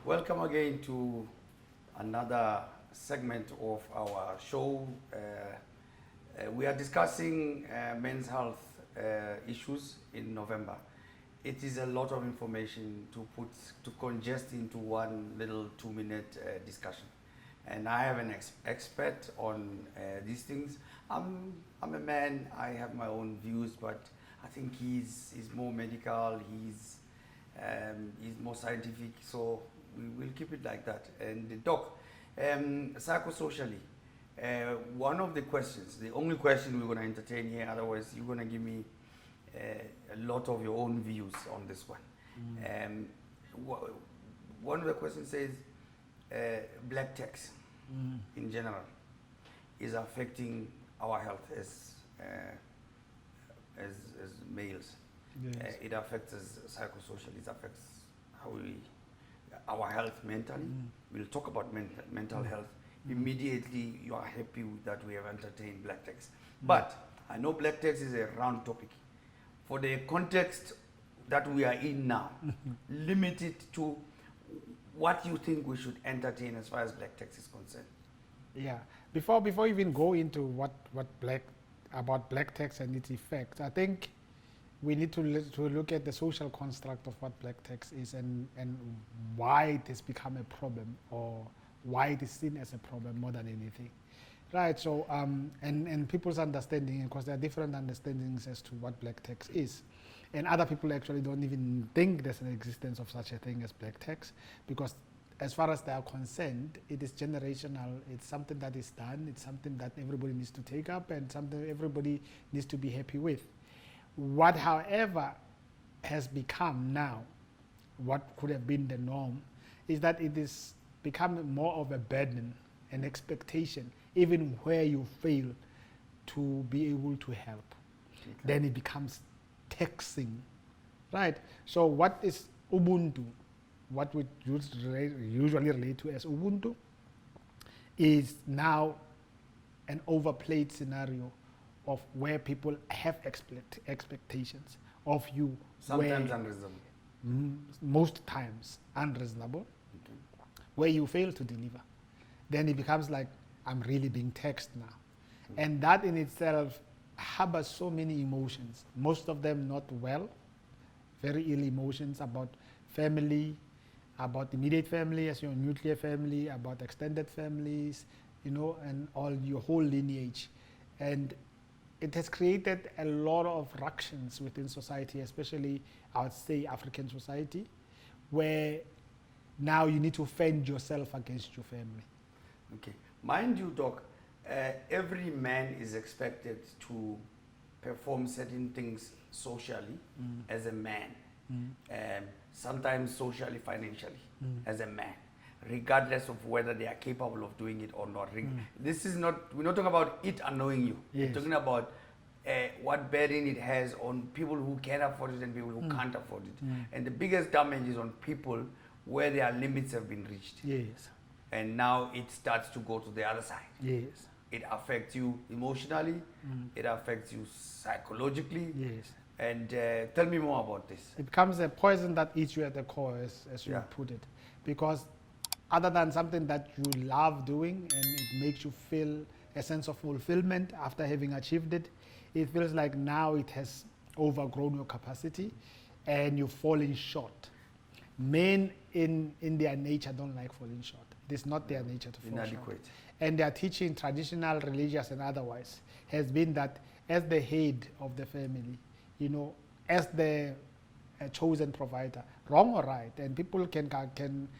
Welcome again to another segment of our show. We are discussing men's health issues in November. It is a lot of information to congest into one little 2-minute discussion. And I have an expert on these things. I'm a man, I have my own views, but I think he's more medical, he's more scientific, so we will keep it like that. And the doc, psychosocially, one of the questions, the only question we're going to entertain here, otherwise you're going to give me a lot of your own views on this one. One of the questions says black tax in general is affecting our health as males. Yes. It affects us psychosocially, it affects our health mentally. We'll talk about mental health. Immediately you are happy that we have entertained black tax. But I know black tax is a round topic. For the context that we are in now, limit it to what you think we should entertain as far as black tax is concerned. Yeah. Before we even go into what about black tax and its effects, I think we need to look at the social construct of what black tax is and why it has become a problem, or why it is seen as a problem more than anything. Right, so and people's understanding, because there are different understandings as to what black tax is. And other people actually don't even think there's an existence of such a thing as black tax, because as far as they are concerned, it is generational. It's something that is done. It's something that everybody needs to take up and something everybody needs to be happy with. What, however, has become now, what could have been the norm, is that it is becoming more of a burden, an expectation, even where you fail to be able to help. Okay. Then it becomes taxing, right? So what is Ubuntu? What we usually relate to as Ubuntu is now an overplayed scenario of where people have expectations of you. Sometimes unreasonable. Most times unreasonable. Okay. Where you fail to deliver. Then it becomes like, I'm really being taxed now. And that in itself harbors so many emotions, most of them not well, very ill emotions about family, about immediate family as your nuclear family, about extended families, and all your whole lineage. And it has created a lot of ructions within society, especially I would say African society, where now you need to fend yourself against your family. Okay. Mind you, Doc, every man is expected to perform certain things socially as a man, sometimes socially, financially as a man, regardless of whether they are capable of doing it or not. This is not, we're not talking about it annoying you. Yes. We're talking about what burden it has on people who can afford it and people who can't afford it. And the biggest damage is on people where their limits have been reached. Yes. And now it starts to go to the other side. Yes. It affects you emotionally, it affects you psychologically. Yes. And tell me more about this. It becomes a poison that eats you at the core, as you put it. Because other than something that you love doing and it makes you feel a sense of fulfillment after having achieved it, it feels like now it has overgrown your capacity and you're falling short. Men in their nature don't like falling short. It is not their nature to fall Inadequate. short. And their teaching, traditional, religious and otherwise, has been that as the head of the family, as the chosen provider, wrong or right, and people can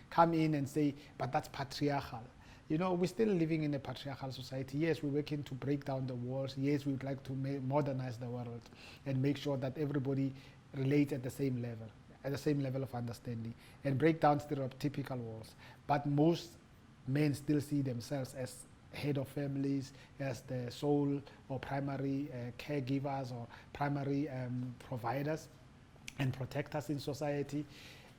come in and say, but that's patriarchal. We're still living in a patriarchal society. Yes, we're working to break down the walls. Yes, we would like to modernize the world and make sure that everybody relates at the same level of understanding, and break down stereotypical walls. But most men still see themselves as head of families, as the sole or primary caregivers or primary providers and protectors in society.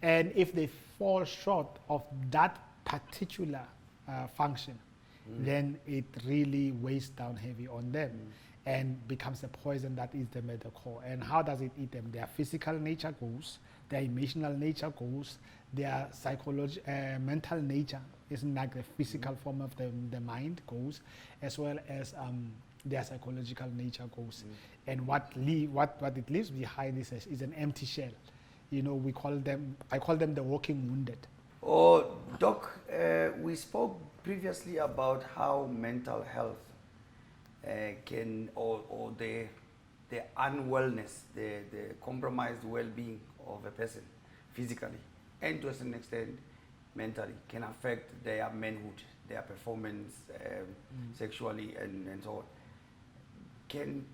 And if they fall short of that particular function, then it really weighs down heavy on them. and becomes a poison that eats them at the core. And how does it eat them? Their physical nature goes, their emotional nature goes, their mental nature, isn't like the physical form of the mind goes, as well as their psychological nature goes. And what it leaves behind is an empty shell. You know, I call them the walking wounded. Oh, Doc, we spoke previously about how mental health or the unwellness, the compromised well-being of a person physically and to a certain extent mentally can affect their manhood, their performance sexually and so on.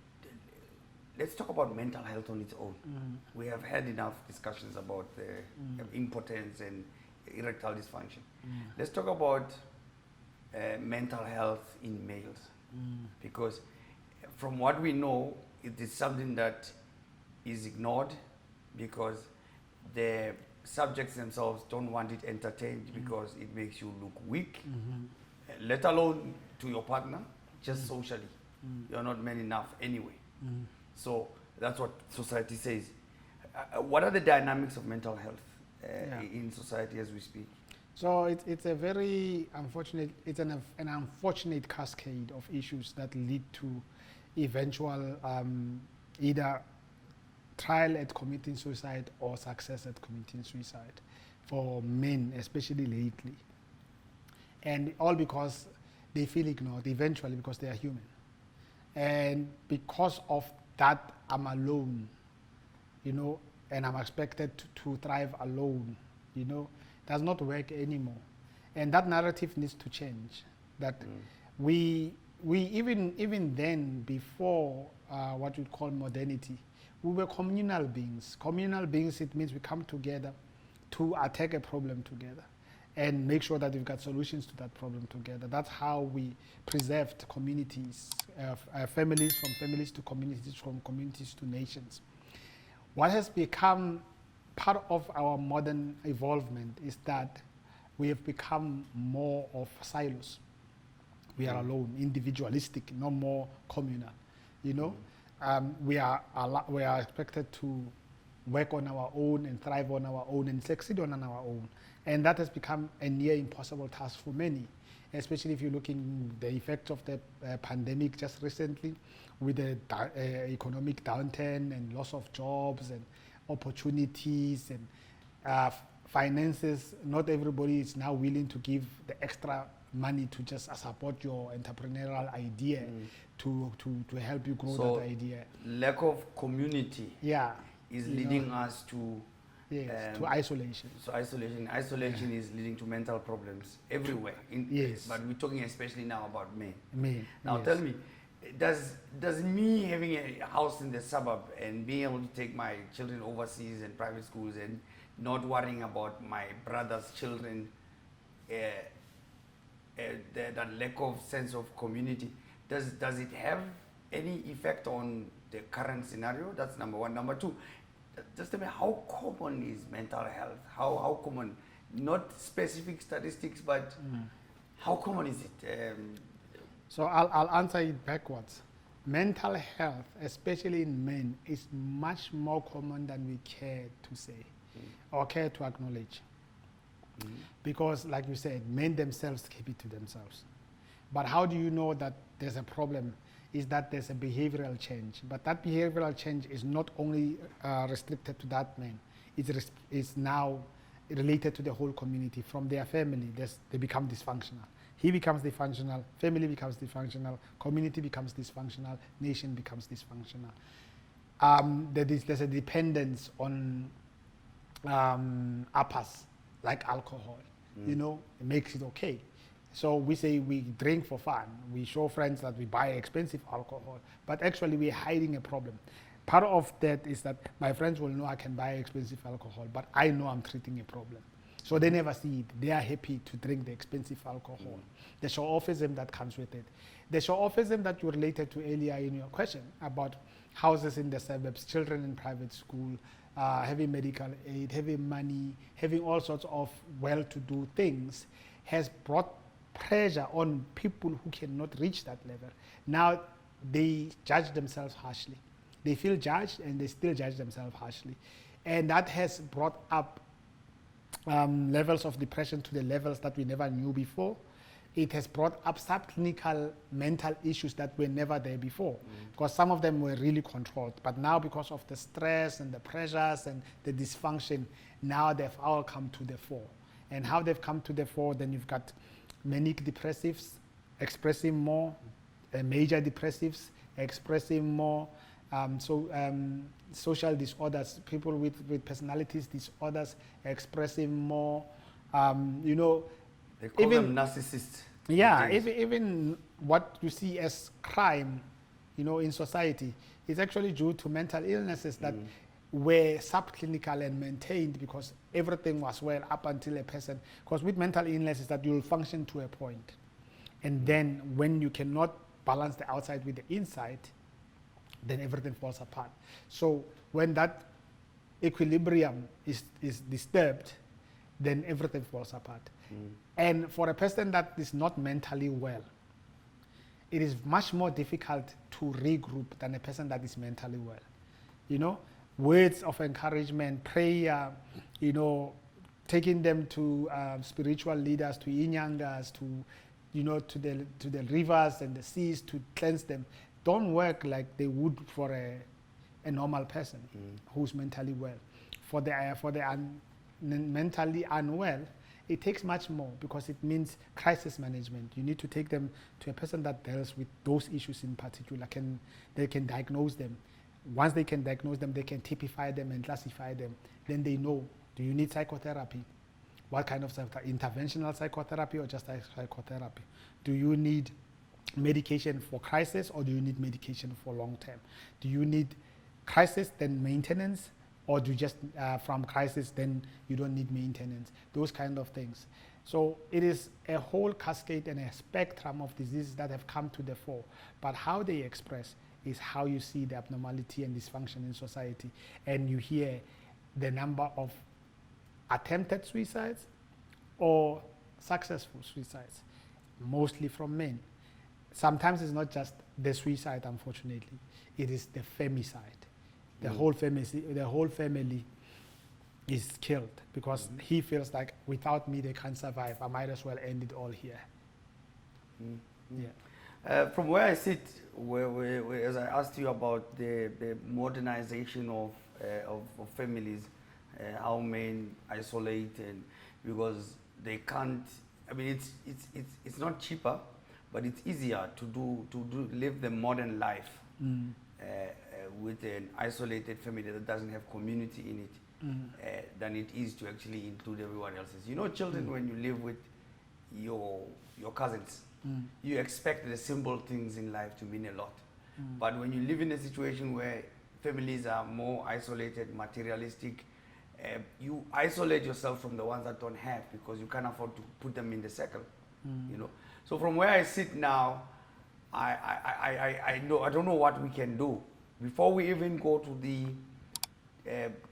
Let's talk about mental health on its own. We have had enough discussions about the impotence and erectile dysfunction. Let's talk about mental health in males, because from what we know, it is something that is ignored because the subjects themselves don't want it entertained because it makes you look weak, let alone to your partner, just socially. You're not man enough anyway. So that's what society says. What are the dynamics of mental health in society as we speak? So it's a very unfortunate, it's an unfortunate cascade of issues that lead to eventual either trial at committing suicide or success at committing suicide for men, especially lately. And all because they feel ignored eventually because they are human. And because of that, I'm alone, you know, and I'm expected to thrive alone, you know, does not work anymore. And that narrative needs to change. That we even then, before what we call modernity, we were communal beings. Communal beings, it means we come together to attack a problem together and make sure that we've got solutions to that problem together. That's how we preserved communities, families from families to communities, from communities to nations. What has become part of our modern evolvement is that we have become more of silos. We are alone, individualistic, no more communal. You know, we are expected to work on our own and thrive on our own and succeed on our own. And that has become a near impossible task for many, especially if you're looking the effects of the pandemic just recently with the economic downturn and loss of jobs and opportunities and finances. Not everybody is now willing to give the extra money to just support your entrepreneurial idea to help you grow So that idea. lack of community is leading us to to isolation. So isolation is leading to mental problems everywhere. But we're talking especially now about men. Now tell me, does me having a house in the suburb and being able to take my children overseas and private schools and not worrying about my brother's children, that lack of sense of community, does it have any effect on the current scenario? That's number one. Number two, just tell me, how common is mental health? How common? Not specific statistics, but how common is it? So I'll answer it backwards. Mental health, especially in men, is much more common than we care to say or care to acknowledge. Because, like you said, men themselves keep it to themselves. But how do you know that there's a problem? Is that there's a behavioral change. But that behavioral change is not only restricted to that man. It's now related to the whole community. From their family, they become dysfunctional. He becomes dysfunctional, family becomes dysfunctional, community becomes dysfunctional, nation becomes dysfunctional. There's a dependence on uppers, like alcohol. You know, it makes it okay. So we say we drink for fun. We show friends that we buy expensive alcohol, but actually we're hiding a problem. Part of that is that my friends will know I can buy expensive alcohol, but I know I'm treating a problem. So they never see it. They are happy to drink the expensive alcohol. The show-offism that comes with it. The show-offism that you related to earlier in your question about houses in the suburbs, children in private school, having medical aid, having money, having all sorts of well-to-do things, has brought pressure on people who cannot reach that level. Now, they judge themselves harshly. They feel judged and they still judge themselves harshly. And that has brought up levels of depression to the levels that we never knew before. It has brought up subclinical mental issues that were never there before, because some of them were really controlled. But now, because of the stress and the pressures and the dysfunction, now they've all come to the fore. And how they've come to the fore, then you've got manic depressives expressing more, major depressives expressing more, social disorders, people with personalities disorders expressing more, They call them narcissists. Yeah, these days. even what you see as crime, in society, is actually due to mental illnesses that were subclinical and maintained because everything was well up until a person. Because with mental illnesses, that you'll function to a point, and then when you cannot balance the outside with the inside, then everything falls apart. So when that equilibrium is disturbed, then everything falls apart. And for a person that is not mentally well, it is much more difficult to regroup than a person that is mentally well. Words of encouragement, prayer, taking them to spiritual leaders, to inyangas, to the rivers and the seas to cleanse them, don't work like they would for a normal person who's mentally well. For the mentally unwell, it takes much more because it means crisis management. You need to take them to a person that deals with those issues in particular. They can diagnose them. Once they can diagnose them, they can typify them and classify them. Then they know, do you need psychotherapy? What kind of interventional psychotherapy or just psychotherapy? Do you need medication for crisis or do you need medication for long term? Do you need crisis, then maintenance? Or do you just, from crisis, then you don't need maintenance? Those kind of things. So it is a whole cascade and a spectrum of diseases that have come to the fore. But how they express is how you see the abnormality and dysfunction in society. And you hear the number of attempted suicides or successful suicides, mostly from men. Sometimes it's not just the suicide, unfortunately. It is the femicide. The whole family is killed because he feels like without me they can't survive. I might as well end it all here. Yeah. From where I sit, where, as I asked you about the modernization of families, how men isolate, and because they can't. I mean, it's not cheaper, but it's easier to live the modern life. With an isolated family that doesn't have community in it, than it is to actually include everyone else's. Children, when you live with your cousins, you expect the simple things in life to mean a lot. But when you live in a situation where families are more isolated, materialistic, you isolate yourself from the ones that don't have because you can't afford to put them in the circle. So from where I sit now, I don't know what we can do before we even go to the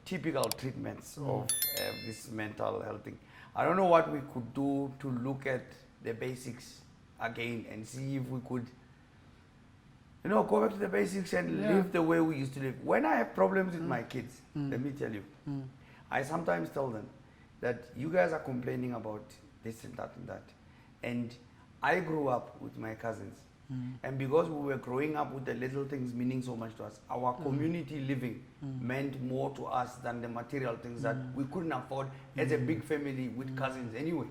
typical treatments of this mental health thing. I don't know what we could do to look at the basics again and see if we could, go back to the basics and live the way we used to live. When I have problems with my kids, let me tell you, I sometimes tell them that you guys are complaining about this and that and that. And I grew up with my cousins. And because we were growing up with the little things meaning so much to us, our community living meant more to us than the material things that we couldn't afford as a big family with cousins anyway.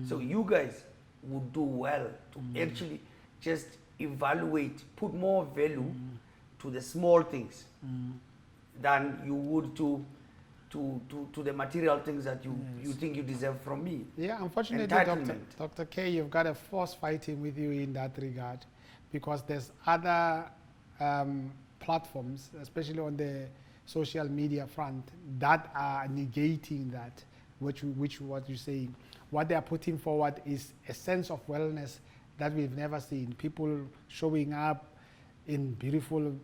So you guys would do well to actually just evaluate, put more value to the small things than you would to the material things that you think you deserve from me. Yeah, unfortunately, Dr. K, you've got a force fighting with you in that regard, because there's other platforms, especially on the social media front, that are negating that, which what you're saying. What they are putting forward is a sense of wellness that we've never seen. People showing up in beautiful,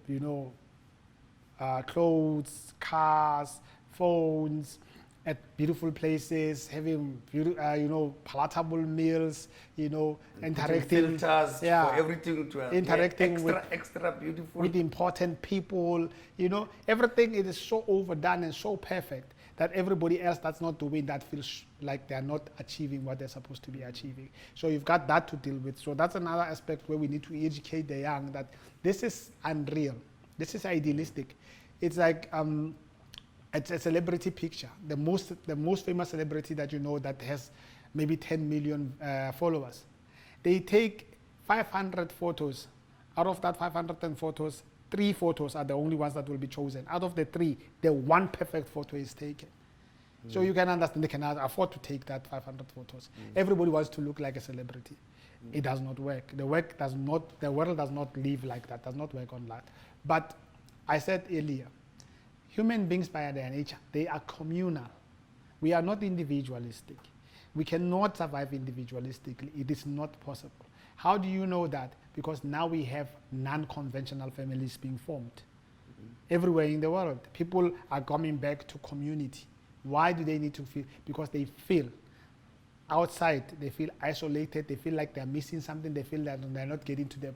clothes, cars, phones, at beautiful places, having palatable meals, interacting filters for everything to interacting extra beautiful with important people. Everything it is so overdone and so perfect that everybody else that's not doing that feels like they're not achieving what they're supposed to be achieving. So you've got that to deal with. So that's another aspect where we need to educate the young that this is unreal. This is idealistic. It's like it's a celebrity picture. The most famous celebrity that you know that has maybe 10 million followers. They take 500 photos. Out of that 500 photos, 3 photos are the only ones that will be chosen. Out of the 3, the one perfect photo is taken. So you can understand they cannot afford to take that 500 photos. Everybody wants to look like a celebrity. It does not work. The world does not live like that, does not work on that. But I said earlier, human beings by their nature, they are communal. We are not individualistic. We cannot survive individualistically. It is not possible. How do you know that? Because now we have non-conventional families being formed. Everywhere in the world, people are coming back to community. Why do they need to feel? Because they feel outside, they feel isolated, they feel like they're missing something, they feel that they're not getting to the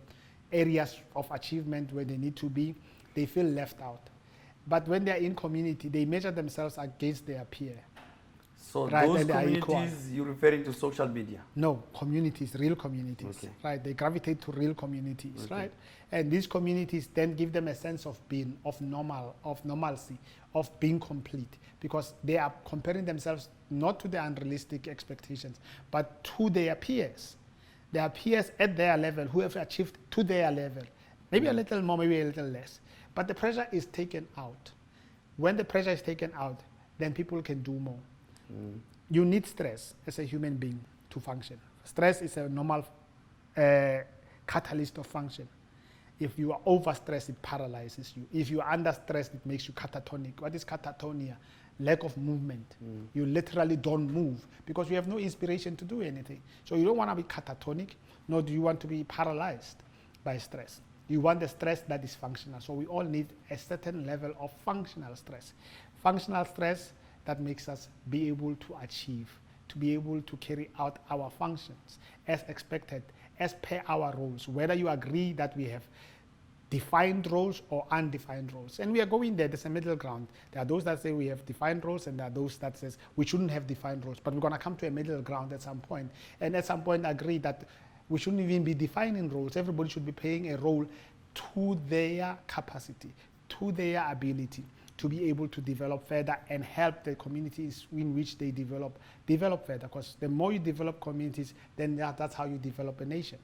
areas of achievement where they need to be, they feel left out. But when they're in community, they measure themselves against their peer. So those communities, you're referring to social media? No, communities, real communities, okay. Right? They gravitate to real communities, okay. Right? And these communities then give them a sense of being, of normalcy, of being complete, because they are comparing themselves not to the unrealistic expectations, but to their peers. Their peers at their level who have achieved to their level, maybe a little more, maybe a little less. But the pressure is taken out. When the pressure is taken out, then people can do more. You need stress as a human being to function. Stress is a normal catalyst of function. If you are overstressed, it paralyzes you. If you are under stress, it makes you catatonic. What is catatonia? Lack of movement. You literally don't move because you have no inspiration to do anything. So you don't want to be catatonic, nor do you want to be paralyzed by stress. You want the stress that is functional. So we all need a certain level of functional stress. Functional stress that makes us be able to achieve, to be able to carry out our functions as expected, as per our roles, whether you agree that we have defined roles or undefined roles. And we are going there, there's a middle ground. There are those that say we have defined roles and there are those that says we shouldn't have defined roles, but we're gonna come to a middle ground at some point. And at some point agree that we shouldn't even be defining roles. Everybody should be playing a role to their capacity, to their ability to be able to develop further and help the communities in which they develop further. Because the more you develop communities, then that's how you develop a nation.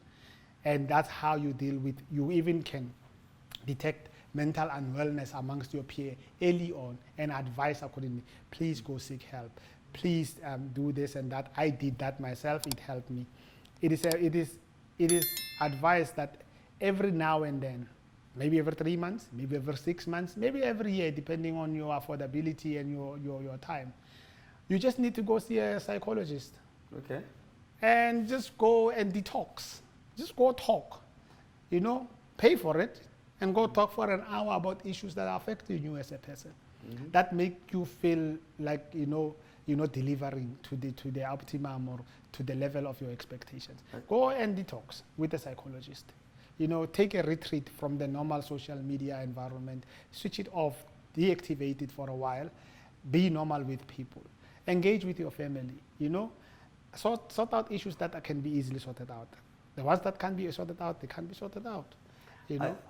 And that's how you deal with, you even can detect mental unwellness amongst your peer early on and advise accordingly. Please go seek help. Please do this and that. I did that myself, it helped me. It is advised that every now and then, maybe every 3 months, maybe every 6 months, maybe every year, depending on your affordability and your time. You just need to go see a psychologist. Okay. And just go and detox. Just go talk. Pay for it and go talk for an hour about issues that are affecting you as a person. That make you feel like you're not delivering to the optimum or to the level of your expectations. Okay. Go and detox with a psychologist. Take a retreat from the normal social media environment, switch it off, deactivate it for a while, be normal with people, engage with your family, sort out issues that can be easily sorted out. The ones that can be sorted out, they can be sorted out.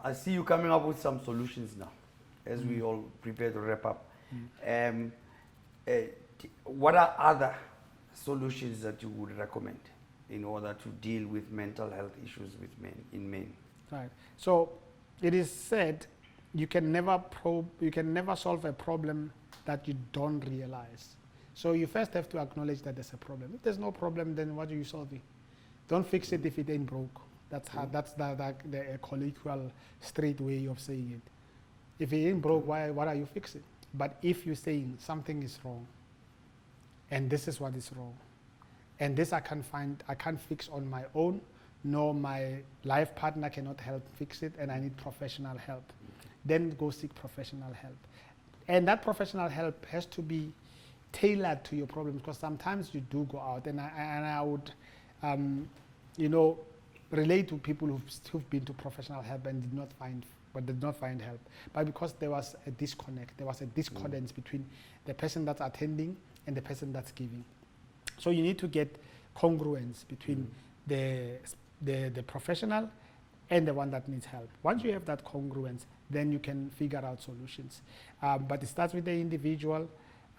I see you coming up with some solutions now, as we all prepare to wrap up. What are other solutions that you would recommend in order to deal with mental health issues with men? Right. So it is said you can never solve a problem that you don't realize. So you first have to acknowledge that there's a problem. If there's no problem, then what are you solving? Don't fix it if it ain't broke. That's the colloquial straight way of saying it. If it ain't broke, what are you fixing? But if you're saying something is wrong, and this is what is wrong, and this I can't fix on my own, nor my life partner cannot help fix it, and I need professional help. Then go seek professional help. And that professional help has to be tailored to your problems, because sometimes you do go out, and I would, you know, relate to people who've been to professional help and did not find help, but because there was a disconnect, there was a discordance between the person that's attending and the person that's giving. So you need to get congruence between the professional and the one that needs help. Once you have that congruence, then you can figure out solutions. But it starts with the individual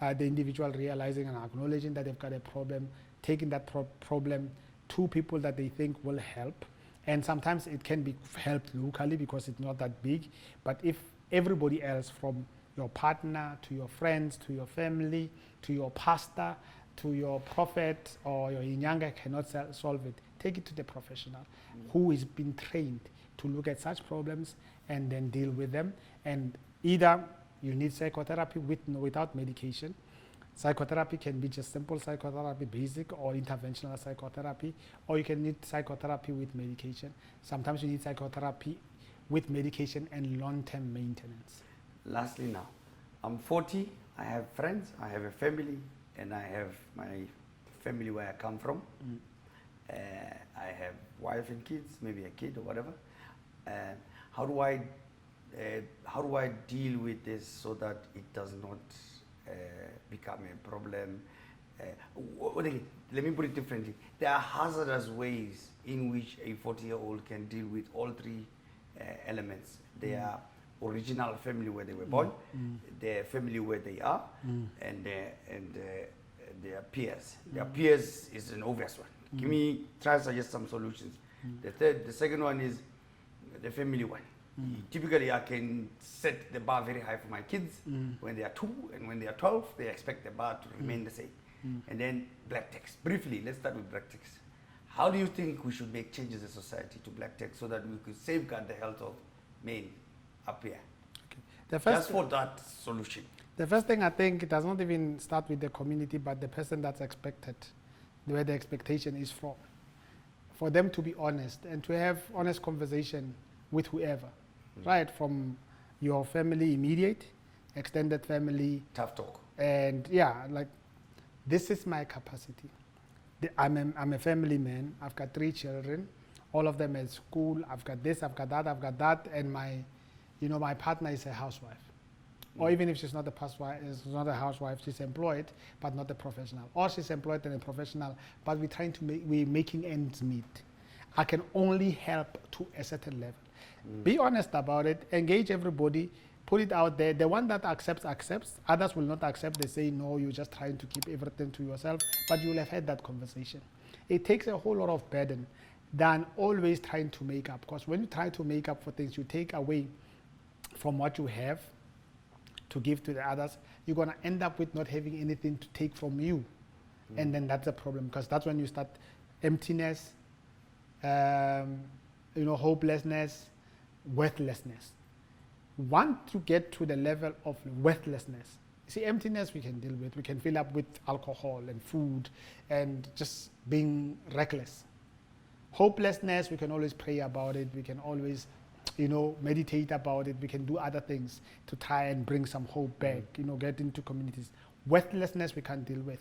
realizing and acknowledging that they've got a problem, taking that problem to people that they think will help. And sometimes it can be helped locally because it's not that big. But if everybody else, from your partner to your friends to your family to your pastor to your prophet or your inyanga cannot solve it, take it to the professional who is been trained to look at such problems and then deal with them. And either you need psychotherapy without medication. Psychotherapy can be just simple psychotherapy, basic or interventional psychotherapy, or you can need psychotherapy with medication. Sometimes you need psychotherapy with medication and long-term maintenance. Lastly now, I'm 40, I have friends, I have a family, and I have my family where I come from. I have wife and kids, maybe a kid or whatever. How do I deal with this so that it does not become a problem? Let me put it differently. There are hazardous ways in which a 40-year-old can deal with all three elements. Their original family where they were born, their family where they are, and their peers. Their peers is an obvious one. Try to suggest some solutions. The second one is the family one. Typically, I can set the bar very high for my kids when they are 2, and when they are 12, they expect the bar to remain the same. And then black text. Briefly, let's start with black text. How do you think we should make changes in society to black text so that we could safeguard the health of men up here? Okay. Just for that solution. The first thing, I think, it does not even start with the community, but the person that's expected, where the expectation is from. For them to be honest and to have honest conversation with whoever, right? From your family, immediate, extended family. Tough talk. And yeah, like, this is my capacity. I'm a family man. I've got 3 children, all of them at school. I've got this, I've got that, and my partner is a housewife. Or even if she's not a housewife, she's employed, but not a professional. Or she's employed and a professional, but we're making ends meet. I can only help to a certain level. Be honest about it, engage everybody, put it out there. The one that accepts. Others will not accept. They say, no, you're just trying to keep everything to yourself, but you'll have had that conversation. It takes a whole lot of burden than always trying to make up. Because when you try to make up for things, you take away from what you have to give to the others. You're going to end up with not having anything to take from you. And then that's a problem, because that's when you start emptiness, hopelessness, worthlessness. Want to get to the level of worthlessness. See, emptiness we can deal with. We can fill up with alcohol and food and just being reckless. Hopelessness, we can always pray about it. We can always, meditate about it. We can do other things to try and bring some hope back, get into communities. Worthlessness we can't deal with.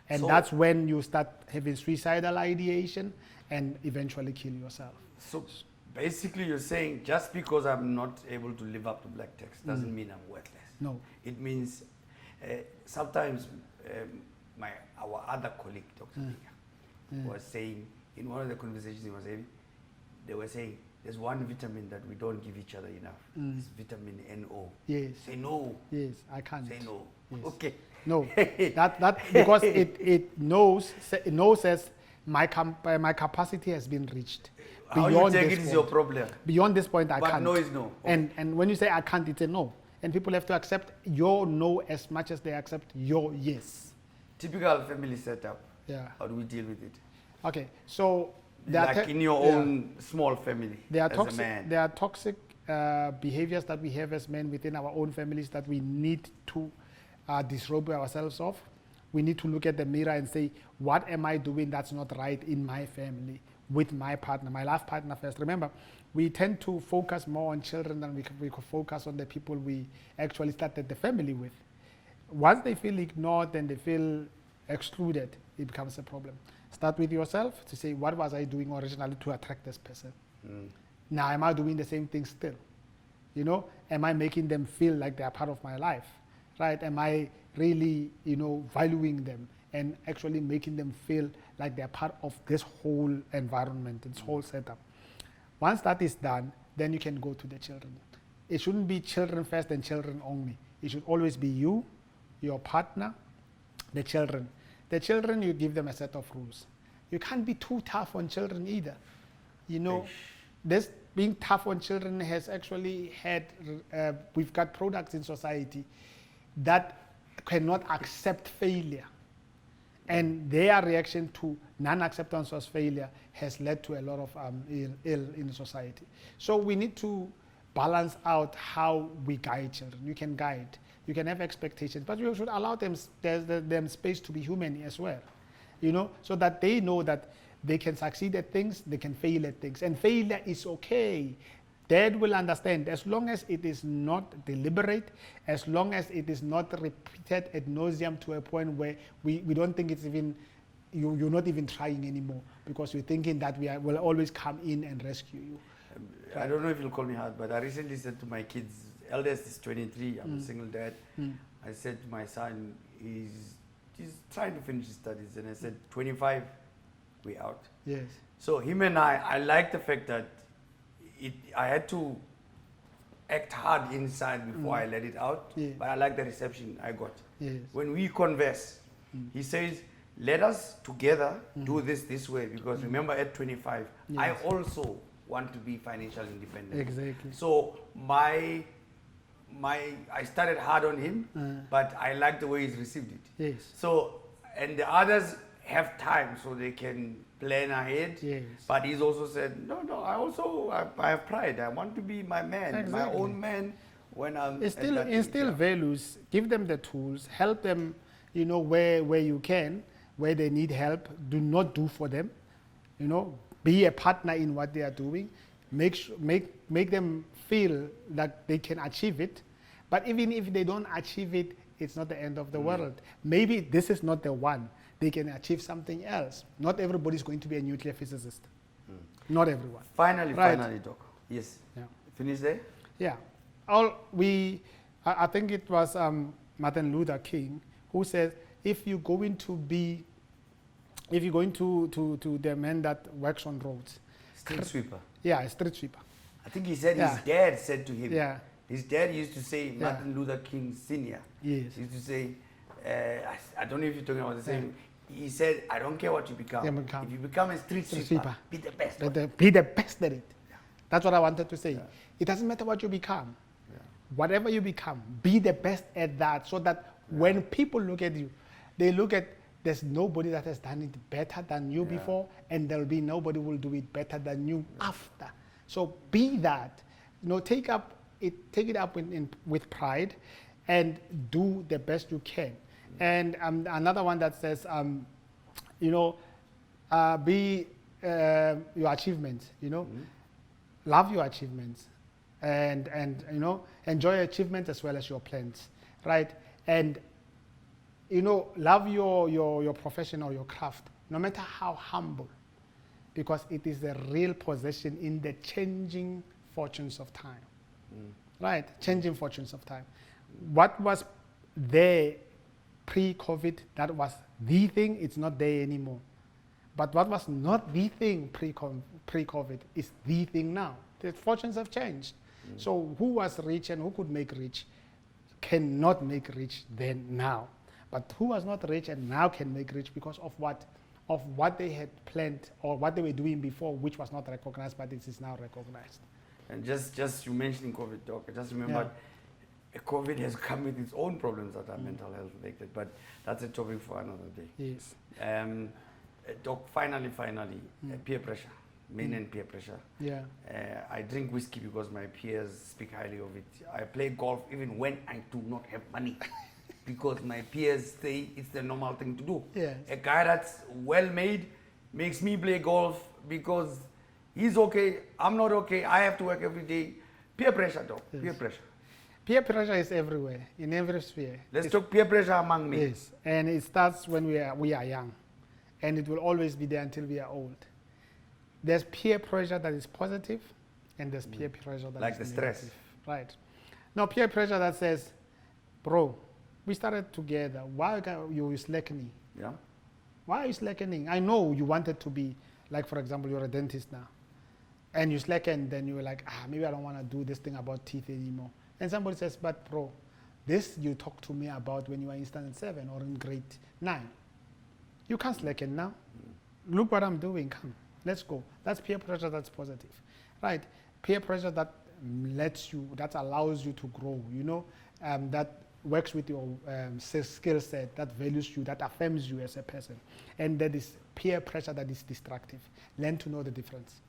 And so that's when you start having suicidal ideation and eventually kill yourself. So basically you're saying just because I'm not able to live up to black text doesn't mean I'm worthless. No. It means sometimes our other colleague, Dr. Mika, was saying, in one of the conversations they were saying, there's one vitamin that we don't give each other enough. It's vitamin NO. Yes. Say no. Yes, I can't. Say no. Yes. Okay. No, that because it knows says my capacity has been reached. How you take it is your problem. Beyond this point, I can't. But no is no. Okay. And when you say I can't, it's a no. And people have to accept your no as much as they accept your yes. Typical family setup. Yeah. How do we deal with it? Okay, so like in your own small family. There are as toxic. a man. There are toxic behaviors that we have as men within our own families that we need to disrobe ourselves of. We need to look at the mirror and say, what am I doing that's not right in my family, with my partner, my life partner first. Remember, we tend to focus more on children than we could focus on the people we actually started the family with. Once they feel ignored and they feel excluded, it becomes a problem. Start with yourself to say, what was I doing originally to attract this person? Now, am I doing the same thing still? You know, am I making them feel like they are part of my life? Right? Am I really, valuing them and actually making them feel like they're part of this whole environment, this whole setup? Once that is done, then you can go to the children. It shouldn't be children first and children only. It should always be you, your partner, the children. The children, you give them a set of rules. You can't be too tough on children either. This being tough on children has actually had, we've got products in society that cannot accept failure. And their reaction to non-acceptance of failure has led to a lot of ill in society. So we need to balance out how we guide children. You can guide, you can have expectations, but you should allow them space to be human as well, so that they know that they can succeed at things, they can fail at things, and failure is okay. Dad will understand as long as it is not deliberate, as long as it is not repeated ad nauseum to a point where we don't think it's even, you're not even trying anymore because you're thinking that will always come in and rescue you. I don't know if you'll call me hard, but I recently said to my kids, eldest is 23, I'm a single dad. I said to my son, he's trying to finish his studies, and I said, 25, we out. Yes. So him and I like the fact that I had to act hard inside before I let it out, but I like the reception I got. Yes. When we converse, he says, let us together do this way, because remember at 25, I also want to be financially independent. Exactly. So I started hard on him, but I like the way he's received it. Yes. So, and the others have time so they can plan ahead. Yes. But he's also said, no, I have pride. I want to be my man, my own man when I'm instill values, give them the tools, help them, where you can, where they need help. Do not do for them, be a partner in what they are doing. Make them feel that they can achieve it. But even if they don't achieve it, it's not the end of the world. Maybe this is not the one. They can achieve something else. Not everybody is going to be a nuclear physicist. Not everyone. Finally, Doc. Yes. Yeah. Finish there? Yeah. I think it was Martin Luther King who said, if you're going to the man that works on roads. Street sweeper. Yeah, a street sweeper. I think he said his dad said to him. Yeah. His dad used to say, Martin Luther King Sr. Yes. He used to say, I don't know if you're talking about the same. He said, I don't care what you become. If you become a street sweeper, be the best. Be the best at it. Yeah. That's what I wanted to say. Yeah. It doesn't matter what you become. Yeah. Whatever you become, be the best at that, so that when people look at you, they look at, there's nobody that has done it better than you before, and there'll be nobody who will do it better than you after. So be that. Take it up with pride, and do the best you can. And another one that says, be your achievements. Love your achievements, and enjoy achievements as well as your plans, right? And love your profession or your craft, no matter how humble, because it is a real possession in the changing fortunes of time, right? Changing fortunes of time. What was there pre-COVID, that was the thing, it's not there anymore. But what was not the thing pre-COVID is the thing now. The fortunes have changed. So who was rich and who could make rich cannot make rich then now. But who was not rich and now can make rich because of what they had planned or what they were doing before, which was not recognized, but it is now recognized. And just you mentioning COVID, Doc, I just remember COVID has come with its own problems that are mental health related, but that's a topic for another day. Yes. Doc, finally, peer pressure, men and peer pressure. Yeah. I drink whiskey because my peers speak highly of it. I play golf even when I do not have money because my peers say it's the normal thing to do. Yes. A guy that's well made makes me play golf because he's okay, I'm not okay, I have to work every day. Peer pressure, Doc, peer pressure. Peer pressure is everywhere, in every sphere. Let's talk peer pressure among men. Yes, and it starts when we are young, and it will always be there until we are old. There's peer pressure that is positive, and there's peer pressure that Like is the stress. negative. Right. Now, peer pressure that says, bro, we started together. Why are you slackening? Yeah. Why are you slackening? I know you wanted to be, like, for example, you're a dentist now, and you slacken, then you're like, maybe I don't want to do this thing about teeth anymore. And somebody says, but bro, this you talked to me about when you were in standard 7 or in grade 9. You can't slacken now. Look what I'm doing, come, let's go. That's peer pressure that's positive, right? Peer pressure that lets you, that allows you to grow, you know, that works with your skill set, that values you, that affirms you as a person. And that is peer pressure that is destructive. Learn to know the difference,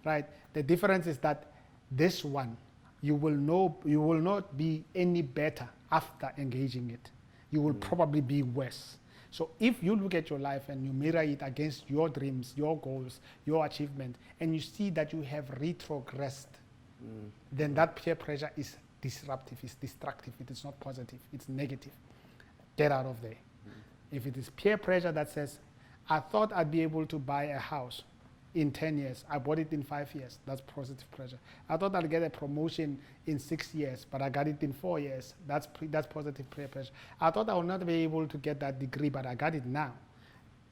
right? The difference is that this one, you will not be any better after engaging it. You will probably be worse. So if you look at your life and you mirror it against your dreams, your goals, your achievement, and you see that you have retrogressed, then that peer pressure is disruptive, it's destructive, it is not positive, it's negative. Get out of there. If it is peer pressure that says, I thought I'd be able to buy a house in 10 years, I bought it in 5 years, that's positive pressure. I thought I'd get a promotion in 6 years, but I got it in 4 years, that's positive peer pressure. I thought I would not be able to get that degree, but I got it now.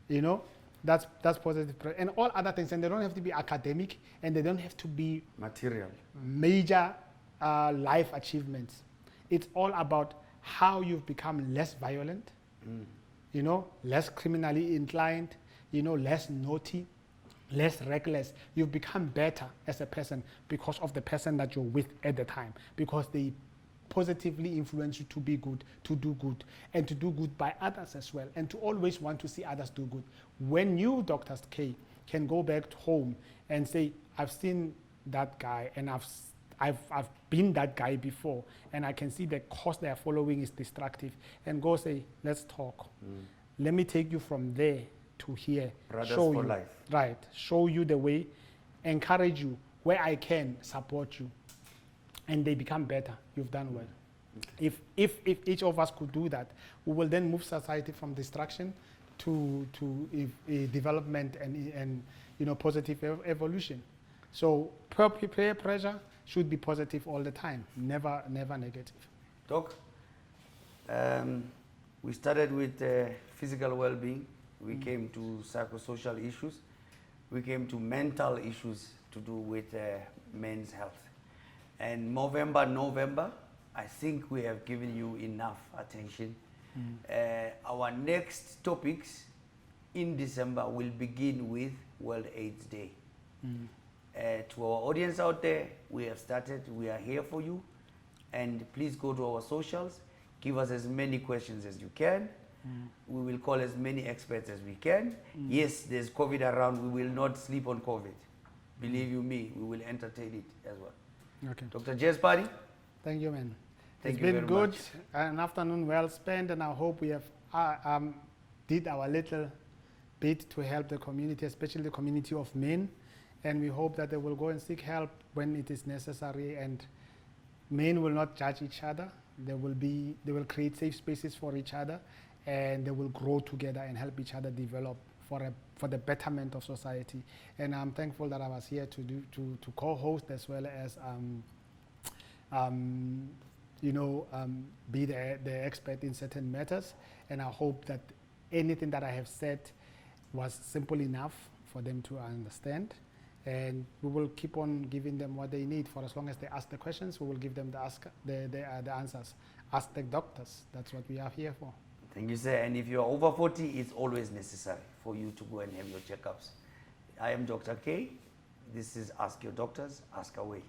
You know, that's positive pressure. And all other things, and they don't have to be academic, and they don't have to be material, major life achievements. It's all about how you've become less violent, you know, less criminally inclined, you know, less naughty, less reckless. You've become better as a person because of the person that you're with at the time, because they positively influence you to be good, to do good, and to do good by others as well, and to always want to see others do good. When you, Dr. K, can go back home and say, I've seen that guy, and I've been that guy before, and I can see the course they are following is destructive, and go say, let's talk. Let me take you from there to here. Brothers show for you, life. right? Show you the way, encourage you where I can, support you, and they become better. You've done well. If each of us could do that, we will then move society from destruction to development and you know, positive evolution. So peer pressure should be positive all the time, never negative. Doc, we started with physical well-being. We came to psychosocial issues. We came to mental issues to do with men's health. And November, I think we have given you enough attention. Our next topics in December will begin with World AIDS Day. To our audience out there, we have started, we are here for you. And please go to our socials, give us as many questions as you can. We will call as many experts as we can. Yes, there's COVID around. We will not sleep on COVID. Believe you me, we will entertain it as well. Okay. Dr. Jez Party. Thank you, man. Thank it's you been very good, much. an afternoon well spent, and I hope we have did our little bit to help the community, especially the community of men. And we hope that they will go and seek help when it is necessary, and men will not judge each other. They will create safe spaces for each other, and they will grow together and help each other develop for the betterment of society. And I'm thankful that I was here to co-host as well as be the expert in certain matters. And I hope that anything that I have said was simple enough for them to understand. And we will keep on giving them what they need. For as long as they ask the questions, we will give them the answers. Ask the doctors. That's what we are here for. Thank you, sir. And if you are over 40, it's always necessary for you to go and have your checkups. I am Dr. K. This is Ask Your Doctors, Ask Away.